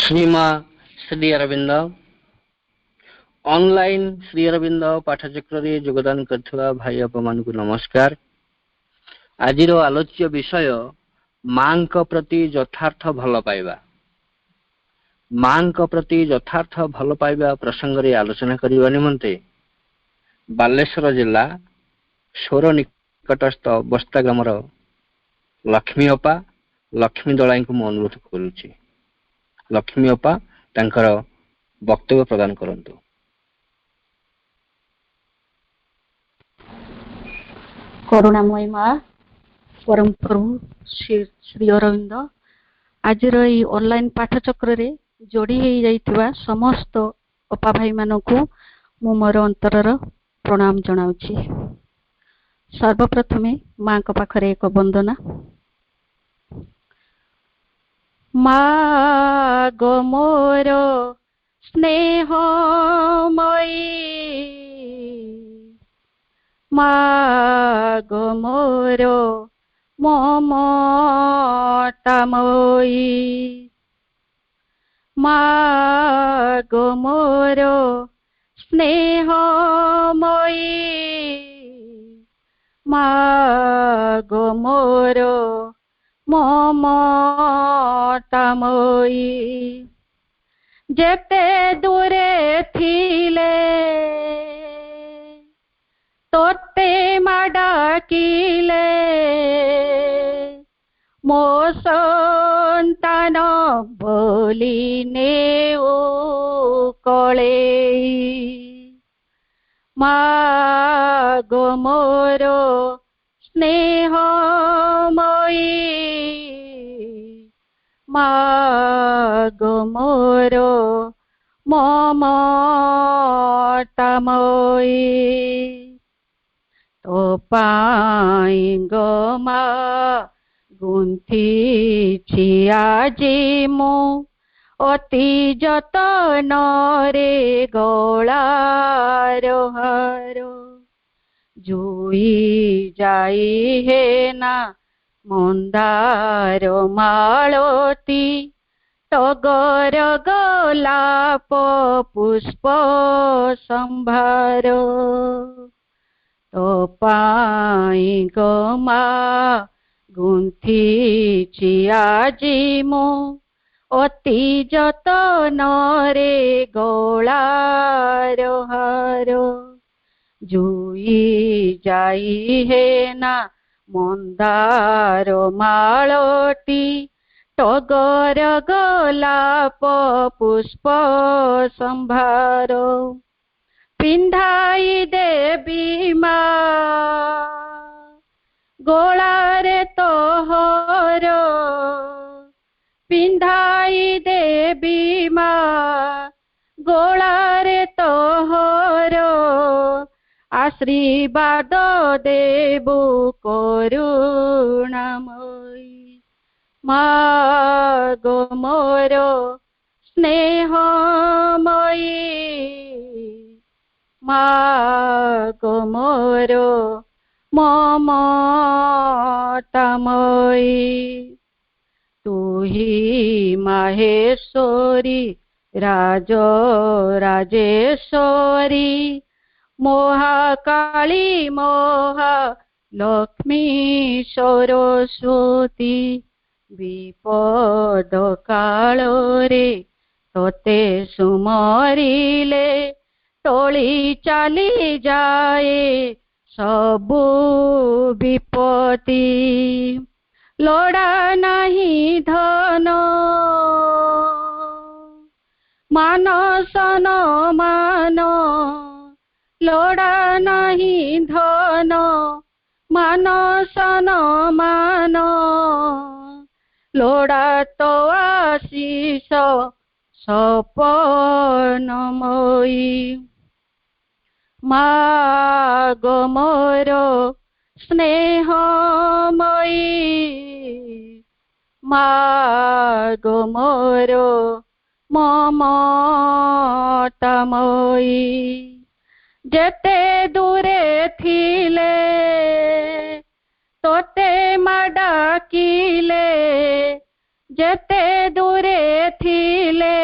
श्रीमा Shri Arvind online Shri Arvind पाठचक्र रे योगदान करथिबा भाई अपन को नमस्कार। आज आलोच्य विषय मां को प्रति यथार्थ भल पाइबा। मां को प्रति यथार्थ भल पाइबा प्रसंग रे आलोचना करबा निमंते बालेश्वर जिला सोर निकटस्थ बस्ता ग्रामर लक्ष्मी अपा लक्ष्मी दलाई को मैं अनुरोध करुछि। लक्ष्मी अपा तांकर वक्तव्य प्रदान करंतु। करुणामयी माँ परम प्रभु श्री अरविंद आज ऑनलाइन पाठचक्र रे जोड़ी हो जाइथिबा समस्त अपा भाई मानकु मु मोर अंतरर प्रणाम जनाउछि। सर्वप्रथमे माँ को पाखरे एक वंदना। माँ गो मोर स्नेहमयी, माँ गो मोर ममतामयी, माँ गो मोर स्नेहमयी, माँ गो मोर ममतामयी। जेते दूरे थिले तोते माँ डाकिले, मो संतान बोली नेउ कळे। माँ गो मोर स्नेहमयी, माँ गो मोर ममतामयी। तो पाई गो माँ गुंथिछि आजी मु अति जतन रे गलार हार। जुई जाई है ना मंदार मालती, टगर गोलाप पुष्प संभार। तो पाई गो माँ गुंथिछि आजी मु अति जतन रे गलार हार। जुई जाई है ना मंदार मालती, टगर गोलाप पुष्प संभार। पिंधाई देवी माँ गोलारे तोहर, पिंधाई देवी माँ गोलारे तोहर। आशीर्वाद देबु करुणामयी, माँ गो मोर स्नेहमयी, माँ गो मोर ममतामयी। तू ही माहेश्वरी राज राजेश्वरी, मोहाकाली मोहा लक्ष्मी सरस्वती। विपद काल रे तोते सुमरिले, टोली चली जाए सबु विपत्ति। लोड़ा नहीं धन मानसन मान, लोड़ा नहीं धन मानसन मान। लोड़ा तो आशीष सपनमयी। माँ गो मोर स्नेहमयी, माँ गो मोर ममतामयी। जेते दूरे थिले तोते माँ डाकिले, जेते दूरे थिले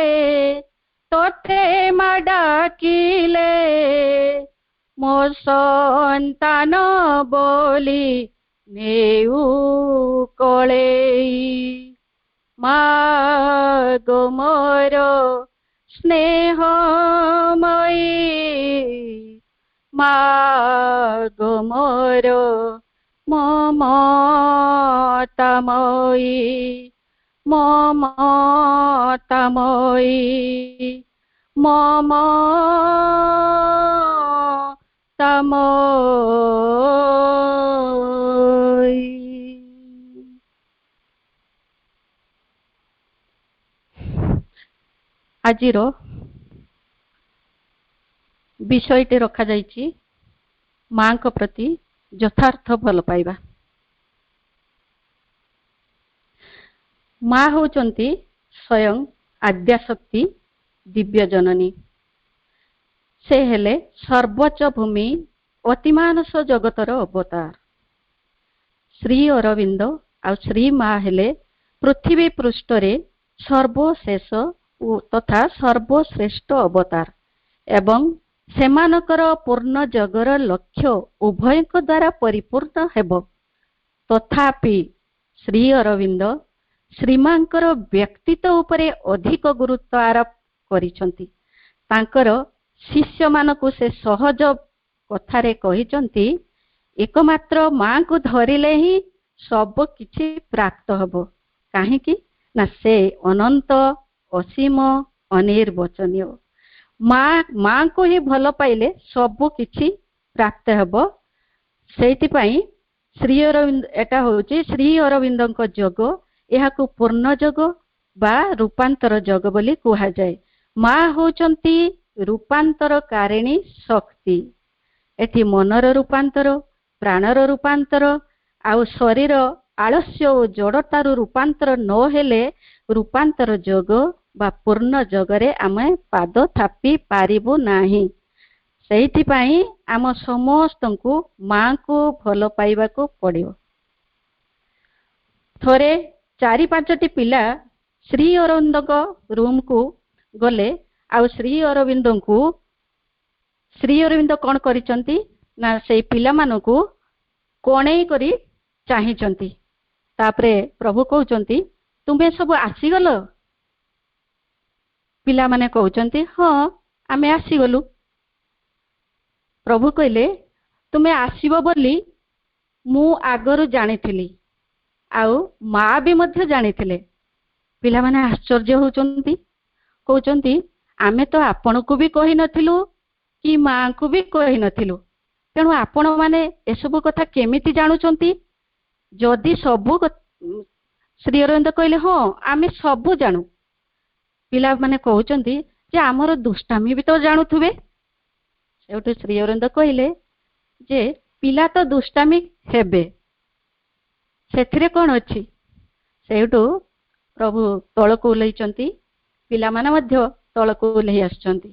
पथे मा डाकिले मो संतान बोली नेउ कोळेई मागो मोर स्नेहमयी मागो मोर ममतामयी ममतामयी ममतामयी। आजिर विषयटी रखा जाइछि मां को प्रति यथार्थ भल पाइबा। मां होचंती स्वयं आद्याशक्ति दिव्य जननी। से हेले सर्वोच्च भूमि अतिमानस जगतर अवतार। श्री अरविंद आ श्री मां हेले पृथ्वी पृष्ठरे सर्वशेष तथा सर्वश्रेष्ठ अवतार एवं सेमानकर पूर्ण जगर लक्ष्य उभयक द्वारा परिपूर्ण हेब। तथापि श्री अरविंद श्रीमांकर व्यक्तित्व उपरे अधिक गुरुत्व आरोप करिसंती। तांकर शिष्य मानकु से सहज कथारे कहिसंती एकमात्र मां को धरिले ही सब किछि प्राप्त हबो। काहेकि ना से अनंत असीम अनिर्वचनीय। मां को ही भल पाइले सब किछि प्राप्त हेबो। सेइतिपाई श्री अरविंद एटा होची श्री अरविंदक जोग। एहाकु पूर्ण जोग बा रूपांतर जोग बोली कुहा जाय। मां होचंती रूपांतर कारिणी शक्ति। एठी मनर रूपांतर प्राणर रूपांतर आउ शरीर आलस्य और जड़तार रूपांतर न हेले रूपांतर जोग बा पूर्ण जगरे आमे पाद थापी पारिबु नाही। सेइथिपाई आम समस्तंकु मां को भल पाइबाकु पड़ियो। थोरे 4-5टी पिला श्री अरविंद रूम को गले आउ श्री अरविंद कौन करिसंती ना से पिला मानकु कोणेई करी चाहिचंती। तापरे प्रभु कहउचंती तुमे सब आसीगल। पिला माने कहउचंती हाँ आमे आसीगलु। प्रभु कहले तुमे आसीबो बोली मु आगरु जानिथिली आउ माँ भी मध्य जानिथिले। पिला माने आश्चर्य होचंती कहउचंती आमे तो आपण को भी कहि नथिलु कि माँ को भी कहि नथिलु। तेणु आपण माने एसबु कथा केमिति जानुचंती? जदि सबु श्री अरविंद कहले हाँ आमे सबु जानू। पिला माने कहउचंती जे आमर दुष्टामी भी तो जानुथुबे। सेउटु श्री अरविंद कहले जे पिला तो दुष्टामी हेबे सेथिरे कोन अछि। सेउटु प्रभु तळको ओल्हैचंती पिला माने मध्य तळको ओल्है आछंती।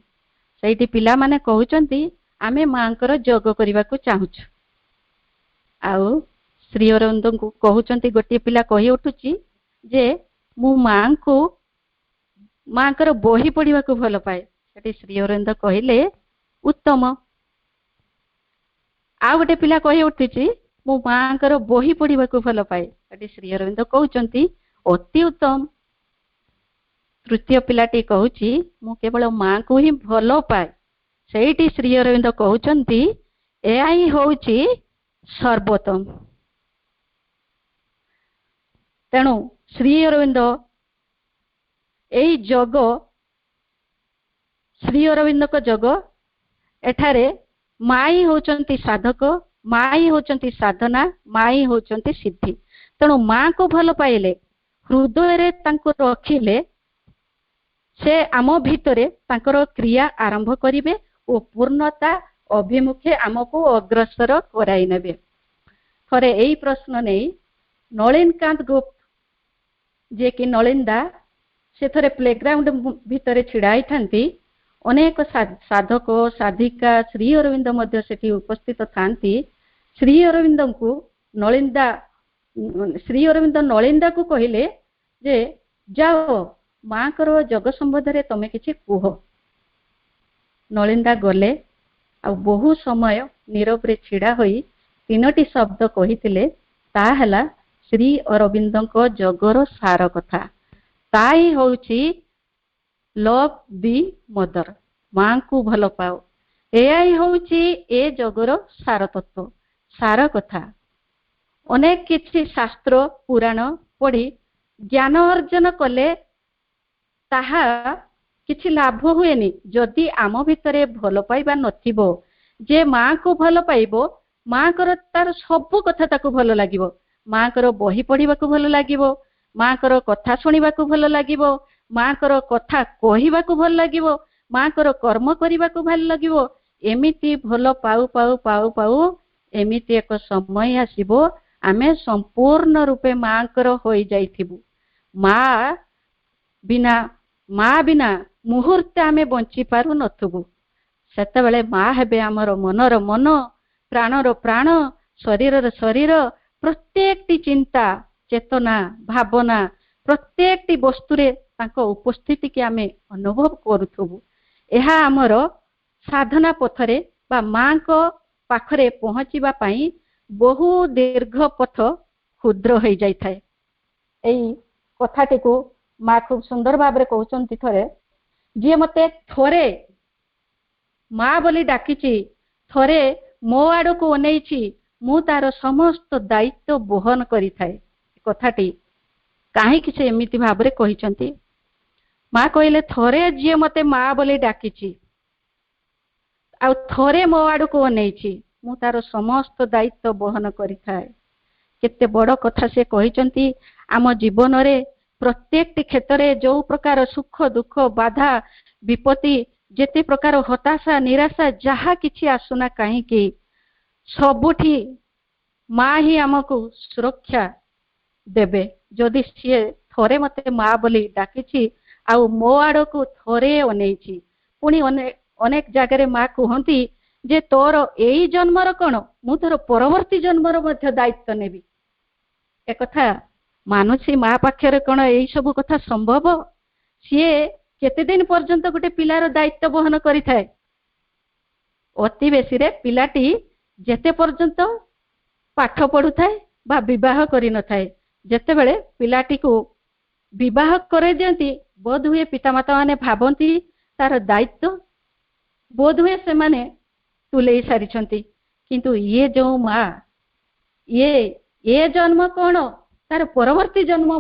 सेइति पिला माने कहउचंती आमे मांकर जोग करिवाकु चाहुछु। आउ श्री अरविंद को कहउचंती गोटे पिला कहि उठुची जे मु मांकर बही पढ़िवाकु भल पाए। सेठी श्री अरविंद कहिले उत्तम। आ गोटे पिला कहि उठुची मु मांकर बही पढ़िवाकु भल पाए। सेठी श्री अरविंद कहउचंती अति उत्तम। तृतीय पिलाटी कहउची मु केवल मां को ही भल पाए। सेठी श्री अरविंद कहउचंती एया ही होउची सर्वोत्तम। तेणु श्री अरविंद एई जोग श्री अरविंद को जोग एठारे माई होचंती साधक माई होचंती साधना माई होचंती सिद्धि। तेणु मां को भल पाइले हृदय रे तांको रखिले से आम भितरे तांकर क्रिया आरंभ करिवे और पूर्णता अभिमुखे आमको अग्रसर कराई नेबे। थरे एई प्रश्न नहीं नलिनकांत गुप्त जे कि नलिंदा से थरे प्लेग्राउंड भितरे छिड़ाई थांती। अनेक साधक साधिका श्री अरविंद मध्य सेठी उपस्थित थांती। श्री अरविंद नलिंदा को कहिले जे जाओ मां करो जग संबंध रे तमे किछि कुह। नलिंदा गले आ बहु समय नीरव छिड़ा होई तीनोटी शब्द कहिथिले ता हला श्री अरविंदଙ୍କ जगर सार कथा ताई होउची लव दी मदर मां को भल पाओ एआई होउची ए जगर सार तत्व सार कथा अनेक किछि शास्त्र पुराण पढ़ी ज्ञान अर्जन कले ताहा किछि लाभ हुएनी जदि आम भितरे भल पाइबा नथिबो जे मां को भल पाइबो मां कर तार सब कथा ताको भल लागिबो मां कर बही पढ़िबाकू भल लागिबो मां कर कथा सुनिबाकू भल लागिबो मां कर कथा कहिबाकू भल लागिबो मां कर कर्म करिबाकू भल लागिबो एमिति भल पाउ पाउ पाउ पाउ एमिति एक समय आसीबो आमे संपूर्ण रूपे मां कर होई जाइथिबु मां बिना मुहूर्ते आमे बंची पारु नथुबु सेतेबेले मां हेबे हमर मनर मन प्राणर प्राण शरीरर शरीर प्रत्येकटी चिंता चेतना भावना प्रत्येकटी वस्तुरे तांको उपस्थिति के आमे अनुभव करूथबु एहा हमर साधना पथरे बा मां को पाखरे पहुंचीबा पाई बहु दीर्घ पथ क्षुद्र हो जाई थाए एई कथाटी को मां खूब सुंदर भाबरे कहउचंती थरे जे मते थोरे मां बोली डाकिची थोरे मो आड़ को अनेइची मु तार समस्त दायित्व बोहन करि थाए कथाटी काहे कि से एमिति भाबरे कहिचंती मां कहले थोरे जे मते मां बोली डाकिची आ थोरे मो आड़ को अनेइची मु तार समस्त दायित्व बोहन करि थाए केते बड़ कथा से कहिचंती आम जीवन रे प्रत्येक क्षेत्र में जो प्रकार सुख दुख बाधा विपत्ति जेते प्रकार हताशा निराशा जहा किछि आसुना कहीं कि सबुठी मां ही हमको सुरक्षा देबे जदि सी थोरे मते मां बोली डाकिछि आ मो आड़ को थोरे अनेइछि पुणी अनेक जगह मां कहती जे तोर एई जन्मर कौन मु तोर परवर्ती जन्मर मध्य दायित्व नेबी एक कथा मानुषी मां पाखरे कौन यही सब कथा संभव सी केते दिन पर्यंत गोटे पिलार दायित्व बहन करि थाए अति बेसी रे पिलाटी जेते पर्यंत पाठ पढ़ु थाए बा विवाह करि न थाए जेते बेले पिलाटी को विवाह करे दियंती बोध हुए पितामाता माने भाबंती तार दायित्व बोध हुए से माने तुले सारी किंतु ये जो माँ ये जन्म कौन तार परवर्ती जन्म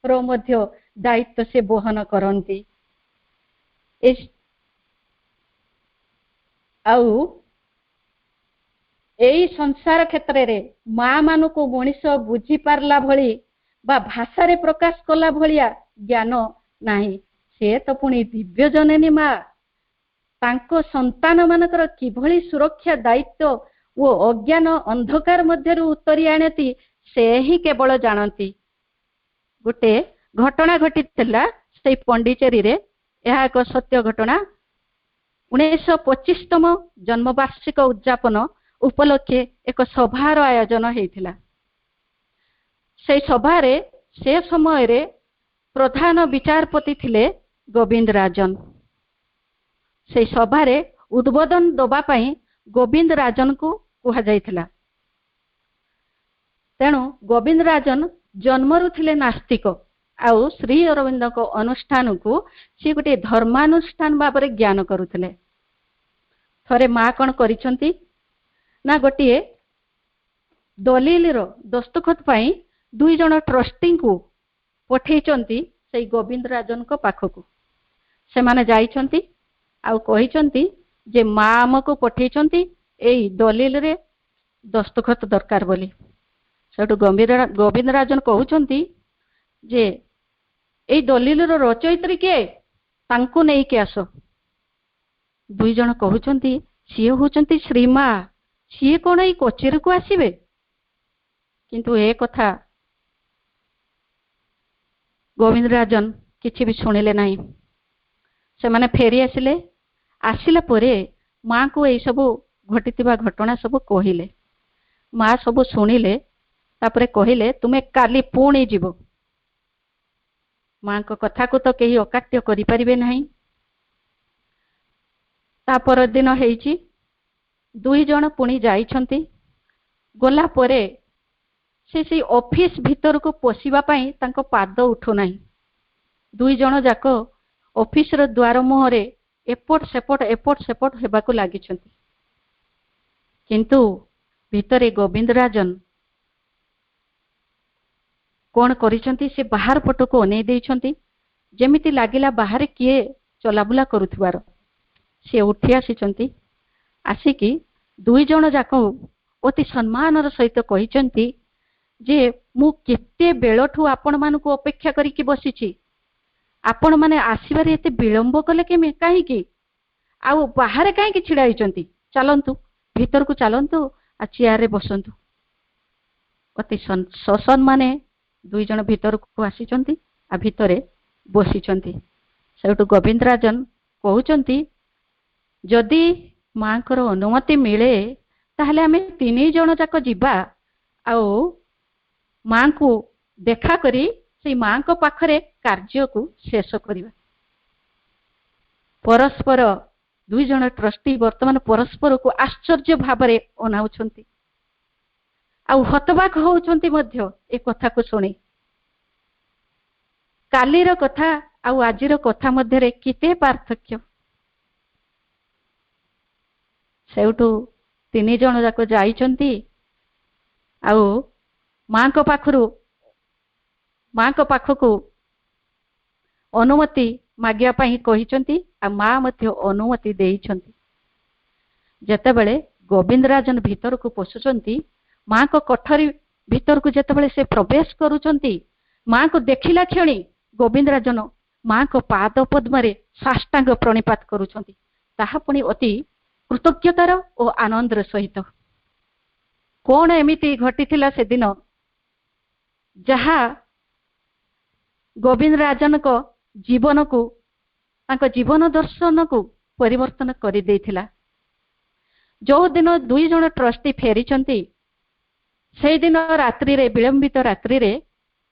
रो मध्य दायित्व से बोहन करती एई संसार क्षेत्र रे माँ मान को मनीष बुझी पारला भली बा भाषा रे प्रकाश कला भलिया ज्ञान नाही से तो पुणी दिव्य जननी माँ तांको संतान मानकर किभली सुरक्षा दायित्व वो अज्ञान अंधकार मध्यरु उत्तरी आनती से ही केवल जानती गोटे घटना घटी से पंडिचेरी रे यह एक सत्य घटना 1925तम जन्मवार्षिक उद्यापन उपलक्षे एक सभार आयोजन होता से सभारे से समय रे प्रधान विचारपति थिले गोविंद राजन से सभारे उद्बोधन दबा पाई गोविंद राजन को कहा जाइथिला तेणु गोविंद राजन जन्मरु थिले नास्तिक आउ श्री अरविंद को अनुष्ठान को सी गोटे धर्मानुष्ठान भाव में ज्ञान करुथिले थरे माँ कौन करिसंती ना गोटे दलील रो दस्तखत पाई 2 जन ट्रस्टी को पठेइचंती से गोविंद राजन को पाखकू से माने जाइचंती आउ कहिचंती जे माँ आमको पठेइचंती एई दलील रे दस्तखत दरकार बोली सेठु गोविंद राजन कहउचंती जे एई दलील रो रचयित्री के तांको नै के आसो 2 जन कहउचंती सिए होचंती श्रीमा सिए कोन एई कचेरी को आसीबे किंतु ए कथा गोविंद राजन किछि भी सुनिले नाही से माने फेरी आसिले आसिला परे माँ को यही सब घटी घटना सब कहले माँ सब शुणिले तापरे कहले तुमे काली पुणी जीव माँ को कथा को तो कहीं अकाट्य करि परिबे नहीं ता पर दिन हेइची दुई जण पुणी जाइछंती गला परे से ऑफिस भीतर को पशिबा पई तांको पाद उठो नाही। दुई जण जाक ऑफिस र द्वार मुहरे एपट सेपट हेबाको लागिछंती। किंतु भितरे गोविंदराजन कौन करिछंती से बाहर पट को अनै देइछंती जेमिति लागिला बाहर किए चलाबुला करुथिबार। से उठी आसीचंती आसिकी दुई जण जाक अति सम्मानर सहित कहिचंती जे मु केते बेलठू आपण मानकु अपेक्षा करिकि बसिछि, आपण माने आसीबारे एते विलंब कले केमे काहेकि आउ बाहर काहेकि छिड़ाइचंती, चलंतु भीतर को चलंतु आ चेयर रे बसंतु। अति ससम्माने दुई जण भीतर को आसीचंती आ भीतरे बसिचंती। सेउटु गोविंदराजन कहउचंती जदि मांकर अनुमति मिले ताहले आमे तीन जण जाक जिबा आउ मां को देखा करी से मां को पाखरे कार्य को शेष करिबा। परस्पर दुई जण ट्रस्टी वर्तमान परस्पर को आश्चर्य भावरे अनाउछंती आउ हतबाक होउछंती मध्य ए कथा को सुनी। कालीर कथा आउ आजिर कथा मध्य रे किते पार्थक्य। सेउटू तीन जण जाक जाइछंती आउ मां को पाखकु अनुमति मागिया पई कहिचंती आ मां मध्य अनुमति देइछंती। जेतेबेले गोविंदराजन भीतर को पसुचंती मां को कोठरी भीतर को जेतेबेले से प्रवेश करूचंती मां को देखिला क्षणी गोविंदराजन मां को पाद पद्मरे साष्टांग प्रणिपात करूचंती। ताहा पुणी अति कृतज्ञतार और आनंदर सहित। कौन एमिति घटिथिला से दिन जहा गोविंदराजन को जीवन को तांको जीवन दर्शन को परिवर्तन करि देथिला। जो दिन दुई जण ट्रस्टी फेरिचंती से दिन रात्रि रे विलंबित रात्रि रे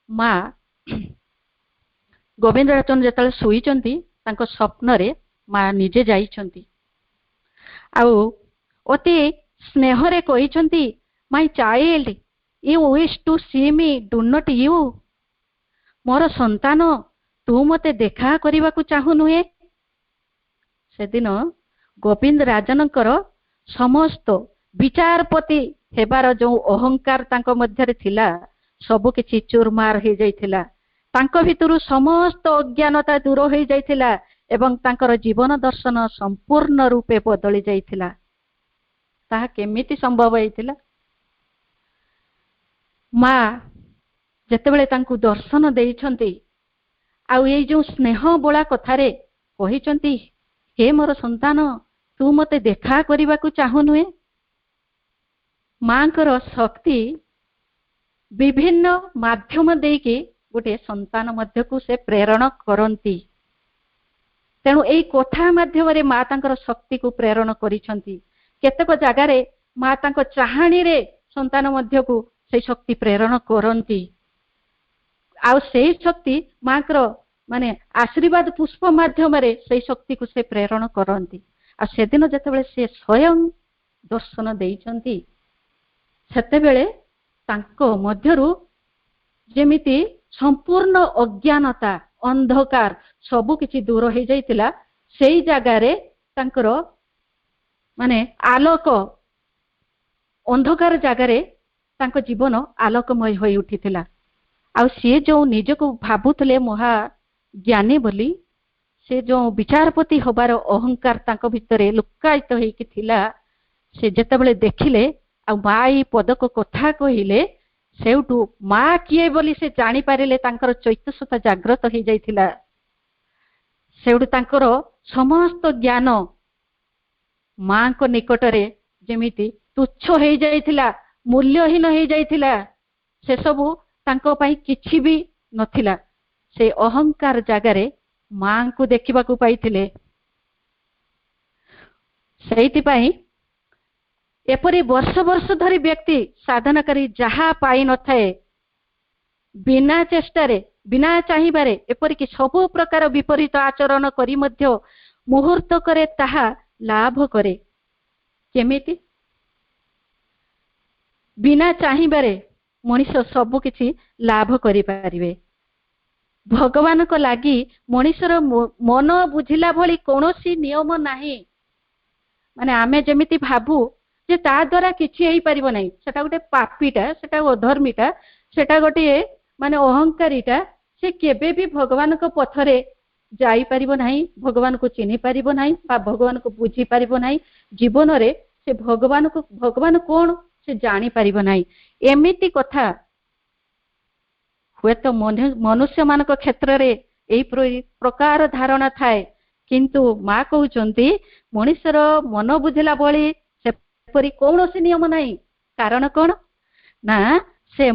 मां गोविंदराजन जेतले सुईचंती तांको स्वप्न रे मां निजे जाइचंती आउ अति स्नेह रे कहिचंती my child you wish to see me do not you. मोर संतान तू मते देखा करबा को चाहू नुहे। से दिन गोविंदराजनकर समस्त विचारपति हेबार जो अहंकार तांको मध्यरे थिला सब किछि चूरमार हो जाइथिला। तांको भितरु समस्त अज्ञानता दूर हो जाइथिला एवं तांकर जीवन दर्शन संपूर्ण रूपे बदली जाइथिला। ताहा केमिति संभव होइथिला? मां जेतेबेले तांकु दर्शन देइछंती आउ ए जो स्नेह बोला कथारे कहिचंती हे मोर संतान तू मते देखा करबा को चाहू नुहे। मांकर शक्ति विभिन्न माध्यम देके गोटे संतान मध्य को से प्रेरण करंती। तेणु एई कथा माध्यम रे मां तांकर शक्ति को प्रेरण करिसंती। केतक जगारे मां तांको चाहाणी रे संतान मध्य को से शक्ति प्रेरण करंती आउ से शक्ति मांकर माने आशीर्वाद पुष्प माध्यम रे से शक्ति को से प्रेरण करंती। आ से दिन जेतेबेले से स्वयं दर्शन देइचंती सेतेबेले तांको मध्यरु जेमिति संपूर्ण अज्ञानता अंधकार सबु किछि दूर हो जाइतिला। सेई जगह रे तांकर माने आलोक अंधकार जगह रे तांको जीवन आलोकमय होई उठिथिला। आ से जो निजको भाबुथले महा ज्ञानी बोली से जो विचारपति होबार अहंकार तांको भितरे लुकायित होइकि थिला से जेतेबेले देखिले आ माई पदक कथा कहिले सेउटू मां किए बोली से जानी पारिले तांकर चैतन्यता जागृत हो जाइथिला। सेउटू तांकर समस्त ज्ञान मां को निकटरे जेमिति तुच्छ हो जाइथिला मूल्यहीन हो जाइथिला। से सबू तांको पाई किछि भी नथिला। से अहंकार जगारे मां को देखिबा को पाइथिले। सेइति पाई एपरी वर्ष वर्ष धरी व्यक्ति साधना करी जहा पाई न थाए बिना चेष्टारे बिना चाहिबारे एपरी कि सब प्रकार विपरीत आचरण करी मध्य मुहूर्त करे ताहा ଲାଭ କରେ। କେମିତି? ବିନା ଚାହିଁବାରେ ମଣିଷ ସବୁ କିଛି ଲାଭ କରିପାରିବେ। ଭଗବାନଙ୍କ ଲାଗି ମଣିଷର ମନ ବୁଝିଲା ଭଳି କୌଣସି ନିୟମ ନାହିଁ। ମାନେ ଆମେ ଯେମିତି ଭାବୁ ଯେ ତା ଦ୍ୱାରା କିଛି ହେଇପାରିବ ନାହିଁ, ସେଟା ଗୋଟେ ପାପୀଟା, ସେଟା ଅଧର୍ମୀଟା, ସେଟା ଗୋଟିଏ ମାନେ ଅହଙ୍କାରୀଟା, ସେ କେବେ ବି ଭଗବାନଙ୍କ ପଥରେ ଯାଇପାରିବ ନାହିଁ, ଭଗବାନଙ୍କୁ ଚିହ୍ନି ପାରିବ ନାହିଁ ବା ଭଗବାନଙ୍କୁ ବୁଝିପାରିବ ନାହିଁ। ଜୀବନରେ ସେ ଭଗବାନ କଣ ସେ ଜାଣିପାରିବ ନାହିଁ। ଏମିତି କଥା ହୁଏତ ମନୁଷ୍ୟମାନଙ୍କ କ୍ଷେତ୍ରରେ ଏହି ପ୍ରକାର ଧାରଣା ଥାଏ, କିନ୍ତୁ ମା କହୁଛନ୍ତି ମଣିଷର ମନ ବୁଝିଲା ଭଳି ସେପରି କୌଣସି ନିୟମ ନାହିଁ। କାରଣ କଣ ନା, ସେ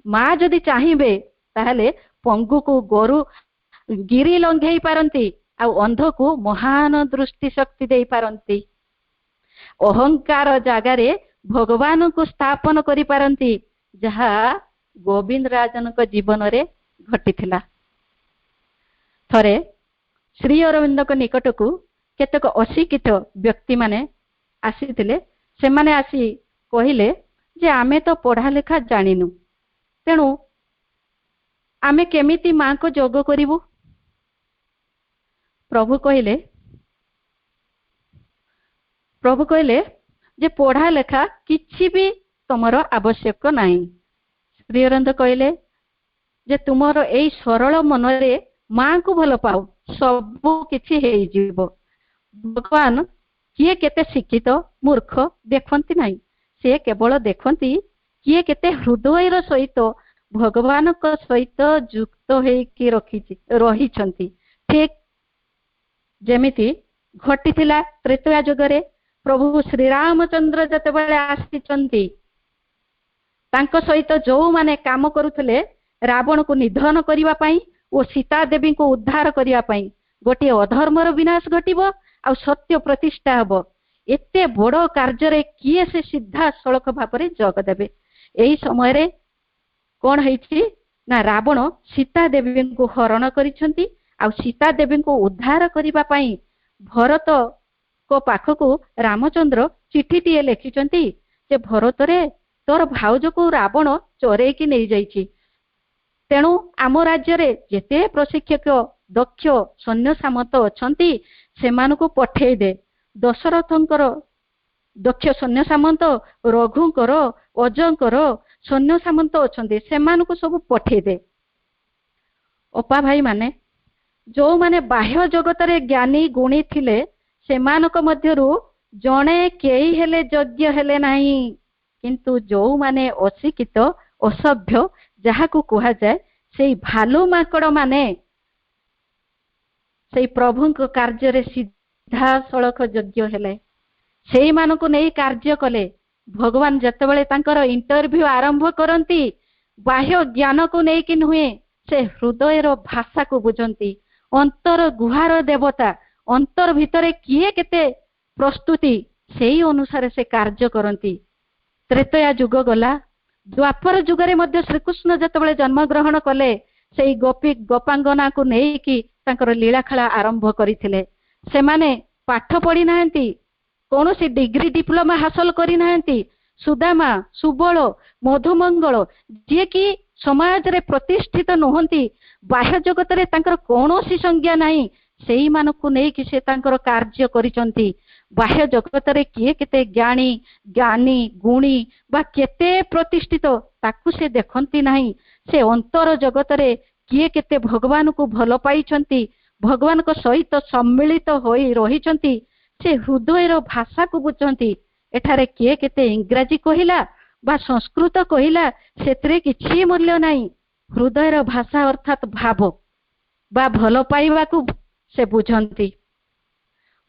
ମା ଯଦି ଚାହିଁବେ ତାହେଲେ ପଙ୍ଗୁକୁ ଗୋରୁ ଗିରି ଲଙ୍ଘେଇ ପାରନ୍ତି, ଆଉ ଅନ୍ଧକୁ ମହାନ ଦୃଷ୍ଟି ଶକ୍ତି ଦେଇପାରନ୍ତି। ଅହଙ୍କାର ଜାଗାରେ ଭଗବାନଙ୍କୁ ସ୍ଥାପନ କରିପାରନ୍ତି, ଯାହା ଗୋବିନ୍ଦ ରାଜନଙ୍କ ଜୀବନରେ ଘଟିଥିଲା। ଥରେ ଶ୍ରୀ ଅରବିନ୍ଦଙ୍କ ନିକଟକୁ କେତେକ ଅଶିକ୍ଷିତ ବ୍ୟକ୍ତିମାନେ ଆସିଥିଲେ। ସେମାନେ ଆସି କହିଲେ ଯେ ଆମେ ତ ପଢା ଲେଖା ଜାଣିନୁ, ତେଣୁ ଆମେ କେମିତି ମାଙ୍କୁ ଯୋଗ କରିବୁ? ପ୍ରଭୁ କହିଲେ ଯେ ପଢା ଲେଖା କିଛି ବି ତମର ଆବଶ୍ୟକ ନାହିଁ। ଶ୍ରୀ ଅରବିନ୍ଦ କହିଲେ ଯେ ତୁମର ଏଇ ସରଳ ମନରେ ମାଙ୍କୁ ଭଲ ପାଅ, ସବୁ କିଛି ହେଇଯିବ। ଭଗବାନ କିଏ କେତେ ଶିକ୍ଷିତ ମୂର୍ଖ ଦେଖନ୍ତି ନାହିଁ, ସେ କେବଳ ଦେଖନ୍ତି କିଏ କେତେ ହୃଦୟର ସହିତ ଭଗବାନଙ୍କ ସହିତ ଯୁକ୍ତ ହେଇକି ରହିଛନ୍ତି। ଠିକ ଯେମିତି ଘଟିଥିଲା ତ୍ରେତୟା ଯୁଗରେ ପ୍ରଭୁ ଶ୍ରୀରାମଚନ୍ଦ୍ର ଯେତେବେଳେ ଆସିଛନ୍ତି, ତାଙ୍କ ସହିତ ଯୋଉମାନେ କାମ କରୁଥିଲେ ରାବଣକୁ ନିଧନ କରିବା ପାଇଁ ଓ ସୀତା ଦେବୀଙ୍କୁ ଉଦ୍ଧାର କରିବା ପାଇଁ, ଗୋଟିଏ ଅଧର୍ମର ବିନାଶ ଘଟିବ ଆଉ ସତ୍ୟ ପ୍ରତିଷ୍ଠା ହବ। ଏତେ ବଡ କାର୍ଯ୍ୟରେ କିଏ ସେ ସିଧାସଳଖ ଭାବରେ ଯୋଗ ଦେବେ? ଏହି ସମୟରେ କଣ ହେଇଛି ନା, ରାବଣ ସୀତା ଦେବୀଙ୍କୁ ହରଣ କରିଛନ୍ତି, ଆଉ ସୀତା ଦେବୀଙ୍କୁ ଉଦ୍ଧାର କରିବା ପାଇଁ ଭରତଙ୍କ ପାଖକୁ ରାମଚନ୍ଦ୍ର ଚିଠିଟିଏ ଲେଖିଛନ୍ତି ଯେ ଭରତରେ ତୋର ଭାଉଜକୁ ରାବଣ ଚୋରେଇକି ନେଇଯାଇଛି, ତେଣୁ ଆମ ରାଜ୍ୟରେ ଯେତେ ପ୍ରଶିକ୍ଷକ ଦକ୍ଷ ସୈନ୍ୟ ସାମନ୍ତ ଅଛନ୍ତି ସେମାନଙ୍କୁ ପଠେଇ ଦେ। ଦଶରଥଙ୍କର ଦକ୍ଷ ସୈନ୍ୟ ସାମନ୍ତ, ରଘୁଙ୍କର, ଅଜଙ୍କର ସୈନ୍ୟ ସାମନ୍ତ ଅଛନ୍ତି, ସେମାନଙ୍କୁ ସବୁ ପଠେଇ ଦେ। ଅପା ଭାଇ ମାନେ, ଯୋଉମାନେ ବାହ୍ୟ ଜଗତରେ ଜ୍ଞାନୀ ଗୁଣୀ ଥିଲେ ସେମାନଙ୍କ ମଧ୍ୟରୁ ଜଣେ କେହି ହେଲେ ଯଜ୍ଞ ହେଲେ ନାହିଁ, କିନ୍ତୁ ଯୋଉମାନେ ଅଶିକ୍ଷିତ ଅସଭ୍ୟ ଯାହାକୁ କୁହାଯାଏ, ସେଇ ଭାଲୁ ମାଙ୍କଡ ମାନେ ସେଇ ପ୍ରଭୁଙ୍କ କାର୍ଯ୍ୟରେ ସିଧାସଳଖ ଯଜ୍ଞ ହେଲେ, ସେଇମାନଙ୍କୁ ନେଇ କାର୍ଯ୍ୟ କଲେ। ଭଗବାନ ଯେତେବେଳେ ତାଙ୍କର ଇଣ୍ଟରଭ୍ୟୁ ଆରମ୍ଭ କରନ୍ତି, ବାହ୍ୟ ଜ୍ଞାନକୁ ନେଇକି ନୁହେଁ, ସେ ହୃଦୟର ଭାଷାକୁ ବୁଝନ୍ତି। ଅନ୍ତର ଗୁହାର ଦେବତା, ଅନ୍ତର ଭିତରେ କିଏ କେତେ ପ୍ରସ୍ତୁତି, ସେଇ ଅନୁସାରେ ସେ କାର୍ଯ୍ୟ କରନ୍ତି। ତ୍ରେତୟା ଯୁଗ ଗଲା, ଦ୍ୱାପର ଯୁଗରେ ମଧ୍ୟ ଶ୍ରୀକୃଷ୍ଣ ଯେତେବେଳେ ଜନ୍ମଗ୍ରହଣ କଲେ, ସେଇ ଗୋପୀ ଗୋପାଙ୍ଗନାକୁ ନେଇକି ତାଙ୍କର ଲୀଳାଖେଳା ଆରମ୍ଭ କରିଥିଲେ। ସେମାନେ ପାଠ ପଢି ନାହାନ୍ତି, କୌଣସି ଡିଗ୍ରୀ ଡିପ୍ଲୋମା ହାସଲ କରିନାହାନ୍ତି। ସୁଦାମା, ସୁବଳ, ମଧୁମଙ୍ଗଳ ଯିଏକି ସମାଜରେ ପ୍ରତିଷ୍ଠିତ ନୁହନ୍ତି, ବାହ୍ୟ ଜଗତରେ ତାଙ୍କର କୌଣସି ସଂଜ୍ଞା ନାହିଁ, ସେଇମାନଙ୍କୁ ନେଇକି ସେ ତାଙ୍କର କାର୍ଯ୍ୟ କରିଛନ୍ତି। ବାହ୍ୟ ଜଗତରେ କିଏ କେତେ ଜ୍ଞାନୀ ଜ୍ଞାନୀ ଗୁଣୀ ବା କେତେ ପ୍ରତିଷ୍ଠିତ ତାକୁ ସେ ଦେଖନ୍ତି ନାହିଁ। ସେ ଅନ୍ତର ଜଗତରେ କିଏ କେତେ ଭଗବାନଙ୍କୁ ଭଲ ପାଇଛନ୍ତି, ଭଗବାନଙ୍କ ସହିତ ସମ୍ମିଳିତ ହୋଇ ରହିଛନ୍ତି, ସେ ହୃଦୟର ଭାଷାକୁ ବୁଝନ୍ତି। ଏଠାରେ କିଏ କେତେ ଇଂରାଜୀ କହିଲା ବା ସଂସ୍କୃତ କହିଲା, ସେଥିରେ କିଛି ମୂଲ୍ୟ ନାହିଁ। ହୃଦୟର ଭାଷା ଅର୍ଥାତ୍ ଭାବ ବା ଭଲ ପାଇବାକୁ ସେ ବୁଝନ୍ତି।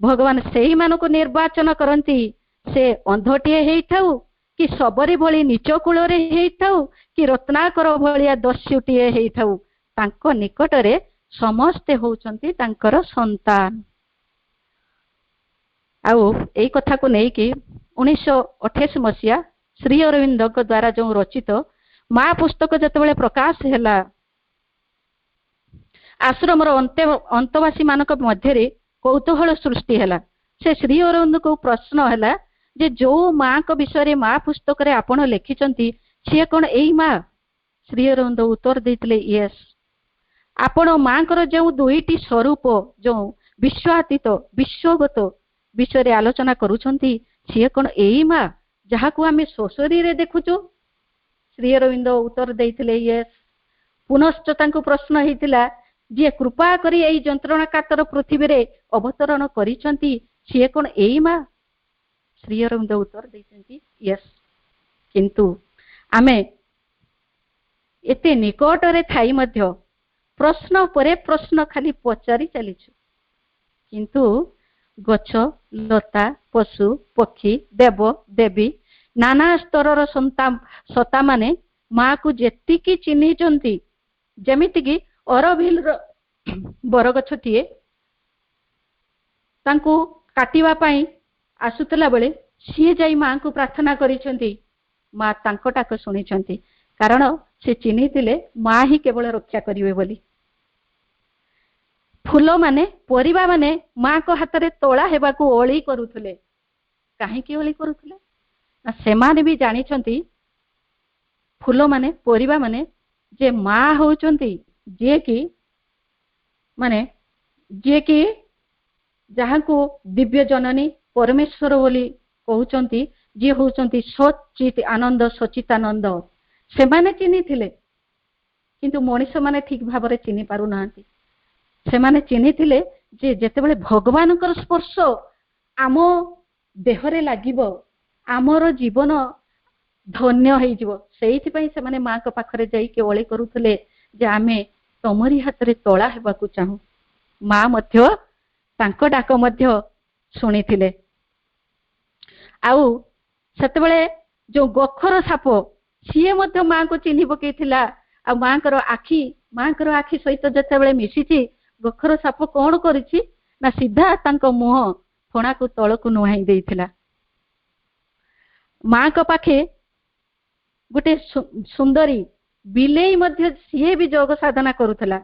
ଭଗବାନ ସେଇମାନଙ୍କୁ ନିର୍ବାଚନ କରନ୍ତି। ସେ ଅନ୍ଧଟିଏ ହେଇଥାଉ, କି ଶବରୀ ଭଳି ନିଚ କୂଳରେ ହେଇଥାଉ, କି ରତ୍ନାକର ଭଳିଆ ଦସ୍ୟୁଟିଏ ହେଇଥାଉ, ତାଙ୍କ ନିକଟରେ ସମସ୍ତେ ହଉଛନ୍ତି ତାଙ୍କର ସନ୍ତାନ। ଆଉ ଏଇ କଥାକୁ ନେଇକି 1928 ମସିହା ଶ୍ରୀ ଅରବିନ୍ଦଙ୍କ ଦ୍ୱାରା ଯେଉଁ ରଚିତ ମା ପୁସ୍ତକ ଯେତେବେଳେ ପ୍ରକାଶ ହେଲା, ଆଶ୍ରମର ଅନ୍ତେବାସୀ ମାନଙ୍କ ମଧ୍ୟରେ କୌତୂହଳ ସୃଷ୍ଟି ହେଲା से श्री अरविंद को प्रश्न है जे जो माँ को विषय माँ पुस्तक रे आपण लिखिचंती सी कौन एई माँ? श्री अरविंद उत्तर देते यस। आपण माँ को जो दुईटी स्वरूप जो विश्वातीत विश्वगत विषय आलोचना करुछंती सी कौन एई माँ जहाँ को आम शोशरी रे देखुचु? श्री अरविंद उत्तर देते यस। पुनश्च तांको प्रश्न होता जी कृपा करी एई जंत्रणा कातर पृथ्वी रे अवतरण करिसंती सी कौन एई माँ? श्री अरविंद उत्तर देते यस। किंतु आमे एते निकट रे थाई मध्य प्रश्न परे प्रश्न खाली पचारि चलीछु, किंतु गछ लता पशु पक्षी देव देवी नाना स्तर सत्ता माने माँ को जेतिकी चिन्हिचंती जेमिति कि अरभिल बरगछ टीए तांको काटिवा पाई आसुतला बेले सी जाई माँ को प्रार्थना करिसंती। माँ तांको टाक सुनिसंती कारण से चिन्हिथिले माँ ही केवल रक्षा करिवे बोली। फूल माने परिबा माने माँ को हाथ रे तोला हेबा को ओळी करूथले। काहेकि ओळी करूथले ना सेमाने भी जानिसंती फूल माने परिबा माने जे माँ होचंती जे कि माने जे कि जहाँ को दिव्य जननी परमेश्वर बोली कहउचंती जे होचंती सचित आनंद सचितानंद से माने चिन्हि थिले, किंतु मनीष माने ठीक भाव रे चिन्हि पारु नांती। से माने चिन्हि थिले जे जेतेबेले भगवान कर स्पर्श आमो देहरे लागिबो आमर जीवन धन्य होई जिवो। सेहिथि पई से माने माँ को पाखरे जाई के ओळे करूथले जे आमे तमरी हाथ रे तोळा हेबाकू चाहू। माँ मध्य तांको डाक मध्य सुनी थिले। आउ सेतेबेले जो गोखर साप सीए मध्य माँ को चिन्हि पकेइथिला। आ माँ कर आखि सहित जेतेबेले मिसिछि गोखर साप कौन करिछि ना सीधा तांको मुह फणा को तळ को नुहाई देइथिला। माँ को पाखे गोटे सुंदरी बिलेई मध्य सीए भी योग साधना करुथला।